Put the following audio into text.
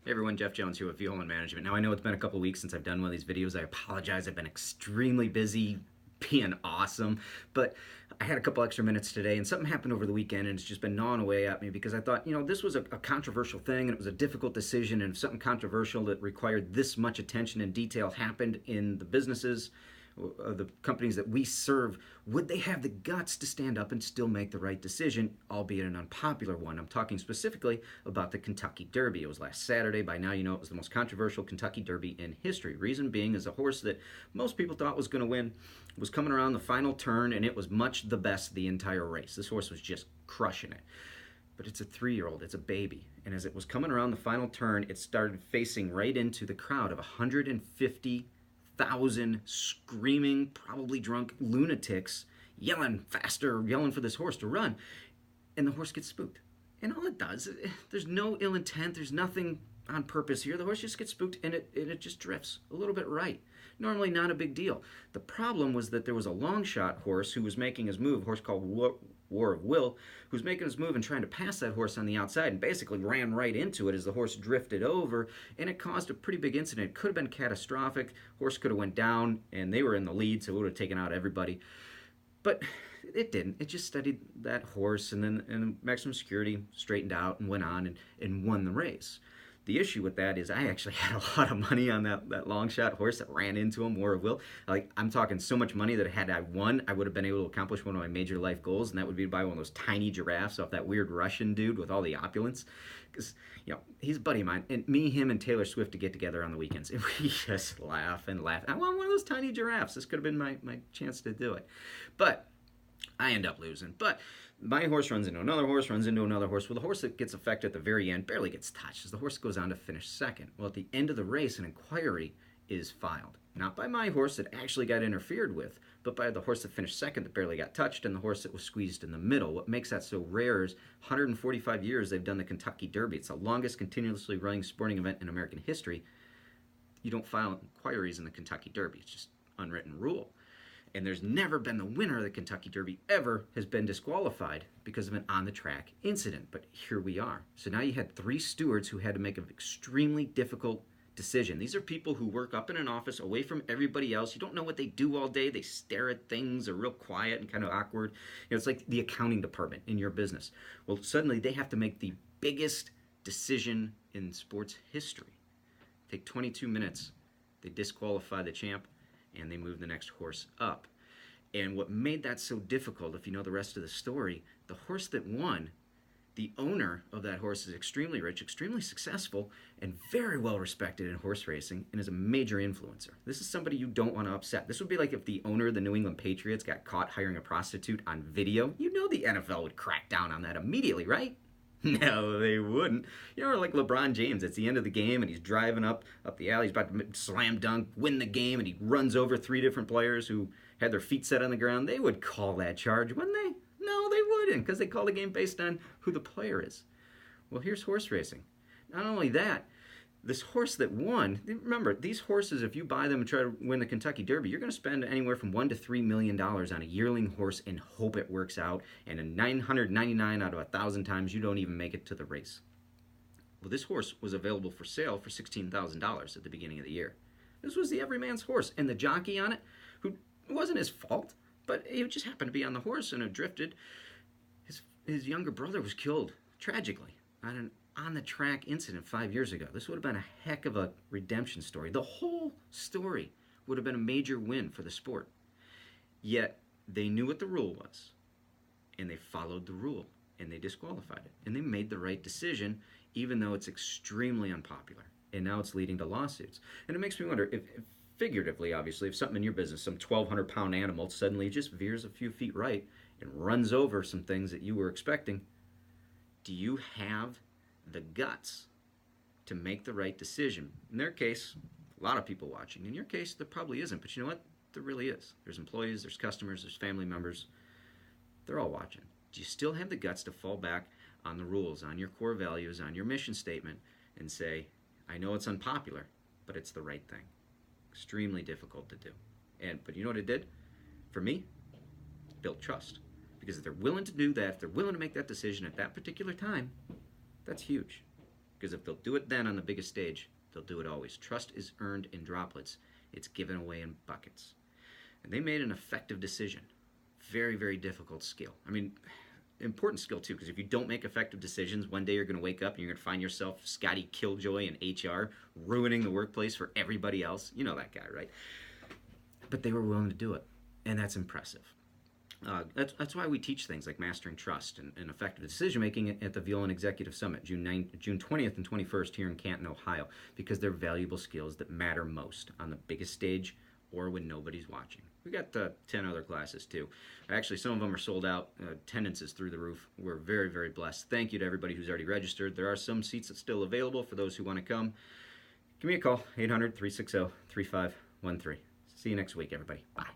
Hey everyone, Jeff Jones here with Violand Management. Now I know it's been a couple weeks since I've done one of these videos. I apologize. I've been extremely busy being awesome, but I had a couple extra minutes today and something happened over the weekend and it's just been gnawing away at me because I thought, this was a controversial thing and it was a difficult decision, and if something controversial that required this much attention and detail happened in the businesses, the companies that we serve, would they have the guts to stand up and still make the right decision, albeit an unpopular one? I'm talking specifically about the Kentucky Derby. It was last Saturday. By now, you know it was the most controversial Kentucky Derby in history. Reason being is a horse that most people thought was going to win was coming around the final turn, and it was much the best the entire race. This horse was just crushing it. But it's a 3-year-old, it's a baby. And as it was coming around the final turn, it started facing right into the crowd of 150,000 screaming, probably drunk lunatics yelling faster, yelling for this horse to run. And the horse gets spooked. And all it does, there's no ill intent, there's nothing on purpose here. The horse just gets spooked and it just drifts a little bit right. Normally not a big deal. The problem was that there was a long shot horse who was making his move, a horse called War of Will, who's making his move and trying to pass that horse on the outside and basically ran right into it as the horse drifted over, and it caused a pretty big incident. It could have been catastrophic. Horse could have went down and they were in the lead, so it would have taken out everybody. But it didn't. It just studied that horse, and then maximum security straightened out and went on and won the race. The issue with that is I actually had a lot of money on that long shot horse that ran into him, War of Will. Like, I'm talking so much money that had I won, I would have been able to accomplish one of my major life goals, and that would be to buy one of those tiny giraffes off that weird Russian dude with all the opulence. Because, he's a buddy of mine, and me, him, and Taylor Swift to get together on the weekends, and we just laugh and laugh. I want one of those tiny giraffes. This could have been my chance to do it. But I end up losing. But my horse runs into another horse, runs into another horse. Well, the horse that gets affected at the very end barely gets touched as the horse goes on to finish second. Well, at the end of the race, an inquiry is filed. Not by my horse that actually got interfered with, but by the horse that finished second that barely got touched and the horse that was squeezed in the middle. What makes that so rare is 145 years they've done the Kentucky Derby. It's the longest continuously running sporting event in American history. You don't file inquiries in the Kentucky Derby. It's just unwritten rule. And there's never been the winner of the Kentucky Derby ever has been disqualified because of an on-the-track incident. But here we are. So now you had 3 stewards who had to make an extremely difficult decision. These are people who work up in an office away from everybody else. You don't know what they do all day. They stare at things, are real quiet and kind of awkward. It's like the accounting department in your business. Well, suddenly they have to make the biggest decision in sports history. Take 22 minutes. They disqualify the champ and they move the next horse up. And what made that so difficult, if you know the rest of the story, the horse that won, the owner of that horse is extremely rich, extremely successful, and very well respected in horse racing, and is a major influencer. This is somebody you don't want to upset. This would be like if the owner of the New England Patriots got caught hiring a prostitute on video. You know the NFL would crack down on that immediately, right? No, they wouldn't. Like LeBron James, it's the end of the game and he's driving up the alley. He's about to slam dunk, win the game, and he runs over 3 different players who had their feet set on the ground. They would call that charge, wouldn't they? No, they wouldn't, because they call the game based on who the player is. Well, here's horse racing. Not only that, this horse that won, remember, these horses, if you buy them and try to win the Kentucky Derby, you're going to spend anywhere from $1 to $3 million on a yearling horse and hope it works out. And in 999 out of 1,000 times, you don't even make it to the race. Well, this horse was available for sale for $16,000 at the beginning of the year. This was the everyman's horse. And the jockey on it, who it wasn't his fault, but he just happened to be on the horse and it drifted. His younger brother was killed tragically on an on-the-track incident 5 years ago. This would have been a heck of a redemption story. The whole story would have been a major win for the sport. Yet, they knew what the rule was, and they followed the rule, and they disqualified it. And they made the right decision, even though it's extremely unpopular. And now it's leading to lawsuits. And it makes me wonder, if figuratively, obviously, if something in your business, some 1,200-pound animal, suddenly just veers a few feet right and runs over some things that you were expecting, do you have the guts to make the right decision? In their case, a lot of people watching. In your case, there probably isn't, but you know what? There really is. There's employees, there's customers, there's family members. They're all watching. Do you still have the guts to fall back on the rules, on your core values, on your mission statement, and say, I know it's unpopular, but it's the right thing? Extremely difficult to do. But you know what it did? For me, it built trust. Because if they're willing to do that, if they're willing to make that decision at that particular time, that's huge. Because if they'll do it then on the biggest stage, they'll do it always. Trust is earned in droplets. It's given away in buckets. And they made an effective decision. Very, very difficult skill. I mean, important skill too, because if you don't make effective decisions, one day you're going to wake up and you're going to find yourself Scotty Killjoy in HR, ruining the workplace for everybody else. You know that guy, right? But they were willing to do it, and that's impressive. That's why we teach things like mastering trust and effective decision making at the Violand Executive Summit, June 20th and 21st here in Canton, Ohio, because they're valuable skills that matter most on the biggest stage or when nobody's watching. We got 10 other classes too. Actually, some of them are sold out. Attendance is through the roof. We're very, very blessed. Thank you to everybody who's already registered. There are some seats that's still available for those who want to come. Give me a call, 800-360-3513. See you next week, everybody. Bye.